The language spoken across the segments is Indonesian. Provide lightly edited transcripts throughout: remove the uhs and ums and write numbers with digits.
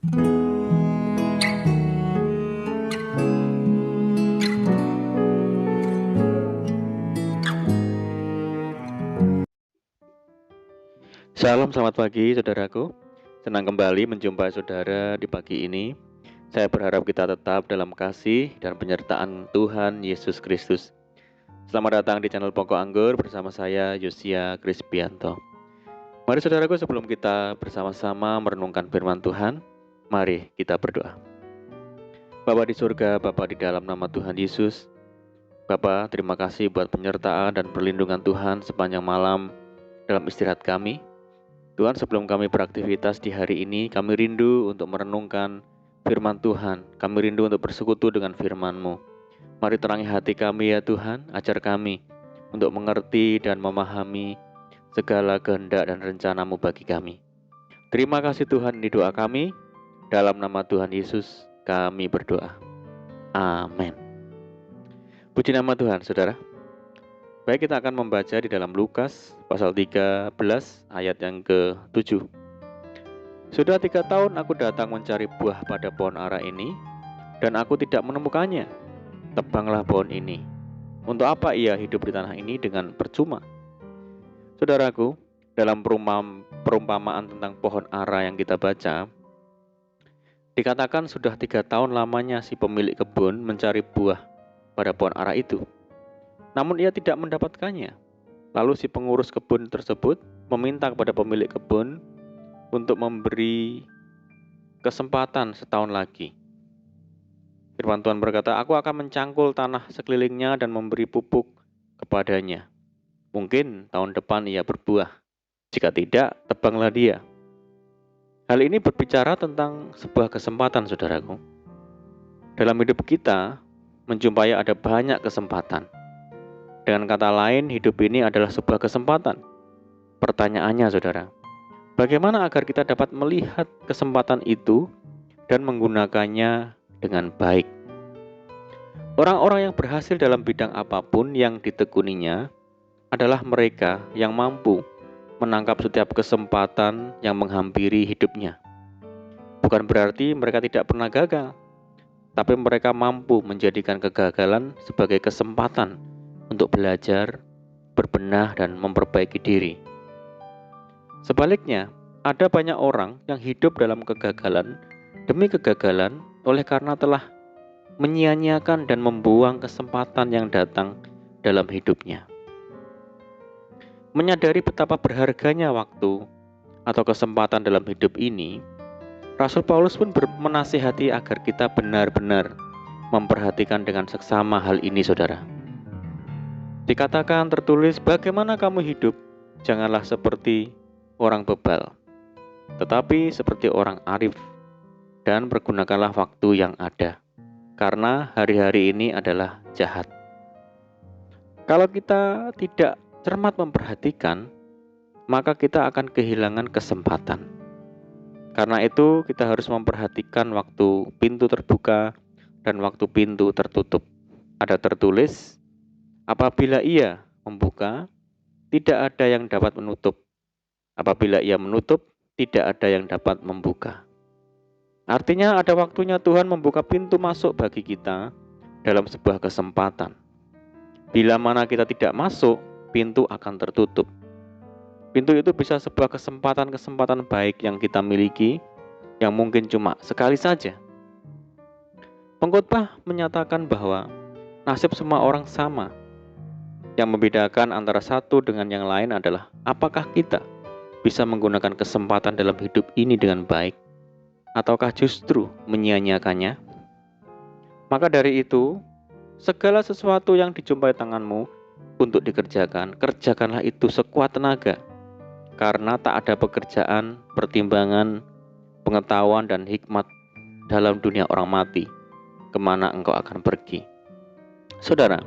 Salam selamat pagi saudaraku. Senang kembali menjumpai saudara di pagi ini. Saya berharap kita tetap dalam kasih dan penyertaan Tuhan Yesus Kristus. Selamat datang di channel Pokok Anggur bersama saya Yosia Krispianto. Mari saudaraku, sebelum kita bersama-sama merenungkan firman Tuhan, mari kita berdoa. Bapa di surga, Bapa di dalam nama Tuhan Yesus, Bapa, terima kasih buat penyertaan dan perlindungan Tuhan sepanjang malam dalam istirahat kami. Tuhan, sebelum kami beraktivitas di hari ini, kami rindu untuk merenungkan firman Tuhan. Kami rindu untuk bersekutu dengan firman-Mu. Mari terangi hati kami ya Tuhan, ajar kami untuk mengerti dan memahami segala kehendak dan rencana-Mu bagi kami. Terima kasih Tuhan, ini doa kami. Dalam nama Tuhan Yesus kami berdoa. Amin. Puji nama Tuhan, saudara. Baik, kita akan membaca di dalam Lukas pasal 13 ayat yang ke-7. Sudah 3 tahun aku datang mencari buah pada pohon ara ini, dan aku tidak menemukannya. Tebanglah pohon ini. Untuk apa ia hidup di tanah ini dengan percuma? Saudaraku, dalam perumpamaan tentang pohon ara yang kita baca, dikatakan sudah 3 tahun lamanya si pemilik kebun mencari buah pada pohon ara itu. Namun ia tidak mendapatkannya. Lalu si pengurus kebun tersebut meminta kepada pemilik kebun untuk memberi kesempatan setahun lagi. Firman Tuhan berkata, aku akan mencangkul tanah sekelilingnya dan memberi pupuk kepadanya. Mungkin tahun depan ia berbuah. Jika tidak, tebanglah dia. Hal ini berbicara tentang sebuah kesempatan, saudaraku. Dalam hidup kita, menjumpai ada banyak kesempatan. Dengan kata lain, hidup ini adalah sebuah kesempatan. Pertanyaannya, saudara, bagaimana agar kita dapat melihat kesempatan itu dan menggunakannya dengan baik? Orang-orang yang berhasil dalam bidang apapun yang ditekuninya adalah mereka yang mampu menangkap setiap kesempatan yang menghampiri hidupnya. Bukan berarti mereka tidak pernah gagal, tapi mereka mampu menjadikan kegagalan sebagai kesempatan untuk belajar, berbenah, dan memperbaiki diri. Sebaliknya, ada banyak orang yang hidup dalam kegagalan demi kegagalan oleh karena telah menyia-nyiakan dan membuang kesempatan yang datang dalam hidupnya. Menyadari betapa berharganya waktu atau kesempatan dalam hidup ini, Rasul Paulus pun menasihati agar kita benar-benar memperhatikan dengan seksama hal ini, saudara. Dikatakan tertulis, bagaimana kamu hidup, janganlah seperti orang bebal, tetapi seperti orang arif, dan pergunakanlah waktu yang ada, karena hari-hari ini adalah jahat. Kalau kita tidak cermat memperhatikan, maka kita akan kehilangan kesempatan. Karena itu kita harus memperhatikan waktu pintu terbuka dan waktu pintu tertutup. Ada tertulis, apabila ia membuka, tidak ada yang dapat menutup. Apabila ia menutup, tidak ada yang dapat membuka. Artinya ada waktunya Tuhan membuka pintu masuk bagi kita dalam sebuah kesempatan. Bila mana kita tidak masuk, pintu akan tertutup. Pintu itu bisa sebuah kesempatan-kesempatan baik yang kita miliki, yang mungkin cuma sekali saja. Pengkhotbah menyatakan bahwa nasib semua orang sama. Yang membedakan antara satu dengan yang lain adalah apakah kita bisa menggunakan kesempatan dalam hidup ini dengan baik, ataukah justru menyia-nyiakannya. Maka dari itu, segala sesuatu yang dijumpai tanganmu untuk dikerjakan, kerjakanlah itu sekuat tenaga, karena tak ada pekerjaan, pertimbangan, pengetahuan, dan hikmat dalam dunia orang mati, kemana engkau akan pergi. Saudara,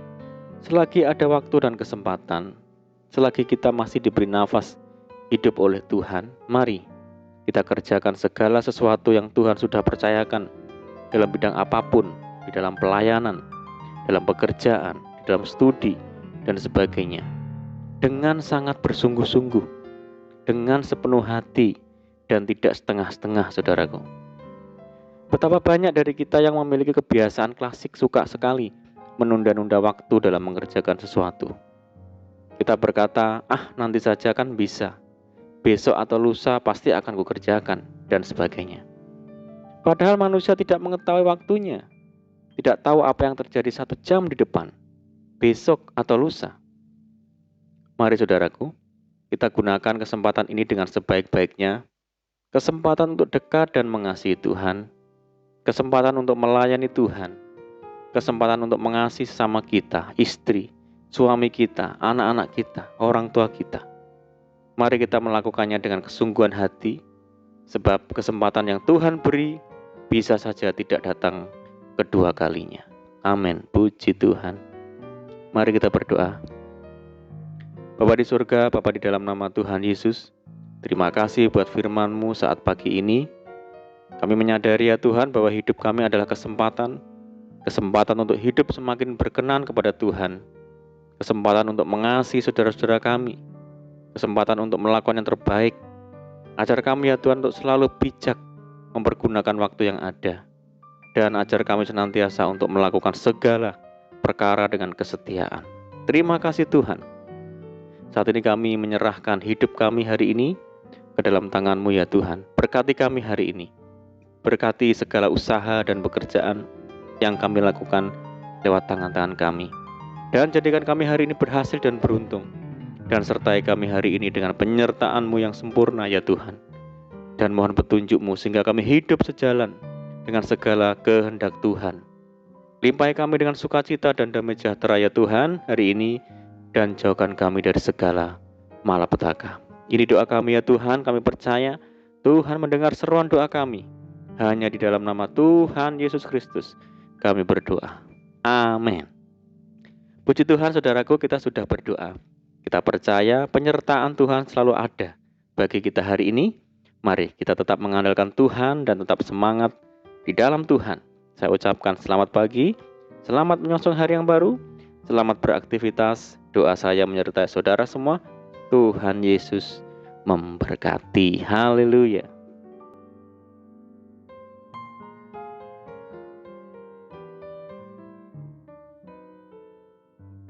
selagi ada waktu dan kesempatan, selagi kita masih diberi nafas hidup oleh Tuhan, mari kita kerjakan segala sesuatu yang Tuhan sudah percayakan dalam bidang apapun, di dalam pelayanan, dalam pekerjaan, di dalam studi, dan sebagainya, dengan sangat bersungguh-sungguh, dengan sepenuh hati, dan tidak setengah-setengah, saudaraku. Betapa banyak dari kita yang memiliki kebiasaan klasik suka sekali menunda-nunda waktu dalam mengerjakan sesuatu. Kita berkata, nanti saja kan bisa. Besok atau lusa pasti akan kukerjakan, dan sebagainya. Padahal manusia tidak mengetahui waktunya. Tidak tahu apa yang terjadi 1 jam di depan, besok atau lusa. Mari saudaraku, kita gunakan kesempatan ini dengan sebaik-baiknya. Kesempatan untuk dekat dan mengasihi Tuhan. Kesempatan untuk melayani Tuhan. Kesempatan untuk mengasihi sesama kita, istri, suami kita, anak-anak kita, orang tua kita. Mari kita melakukannya dengan kesungguhan hati, sebab kesempatan yang Tuhan beri bisa saja tidak datang kedua kalinya. Amin. Puji Tuhan. Mari kita berdoa. Bapa di surga, Bapa di dalam nama Tuhan Yesus, terima kasih buat firman-Mu saat pagi ini. Kami menyadari ya Tuhan bahwa hidup kami adalah kesempatan untuk hidup semakin berkenan kepada Tuhan, kesempatan untuk mengasihi saudara-saudara kami, kesempatan untuk melakukan yang terbaik. Ajar kami ya Tuhan untuk selalu bijak mempergunakan waktu yang ada, dan ajar kami senantiasa untuk melakukan segala perkara dengan kesetiaan. Terima kasih Tuhan. Saat ini kami menyerahkan hidup kami hari ini ke dalam tangan-Mu ya Tuhan. Berkati kami hari ini. Berkati segala usaha dan pekerjaan yang kami lakukan lewat tangan-tangan kami. Dan jadikan kami hari ini berhasil dan beruntung. Dan sertai kami hari ini dengan penyertaan-Mu yang sempurna ya Tuhan. Dan mohon petunjuk-Mu sehingga kami hidup sejalan dengan segala kehendak Tuhan. Limpahi kami dengan sukacita dan damai sejahtera ya Tuhan hari ini. Dan jauhkan kami dari segala malapetaka. Ini doa kami ya Tuhan, kami percaya Tuhan mendengar seruan doa kami. Hanya di dalam nama Tuhan Yesus Kristus kami berdoa. Amin. Puji Tuhan saudaraku, kita sudah berdoa. Kita percaya penyertaan Tuhan selalu ada bagi kita hari ini. Mari kita tetap mengandalkan Tuhan dan tetap semangat di dalam Tuhan. Saya ucapkan selamat pagi, selamat menyongsong hari yang baru, selamat beraktivitas. Doa saya menyertai saudara semua. Tuhan Yesus memberkati. Haleluya.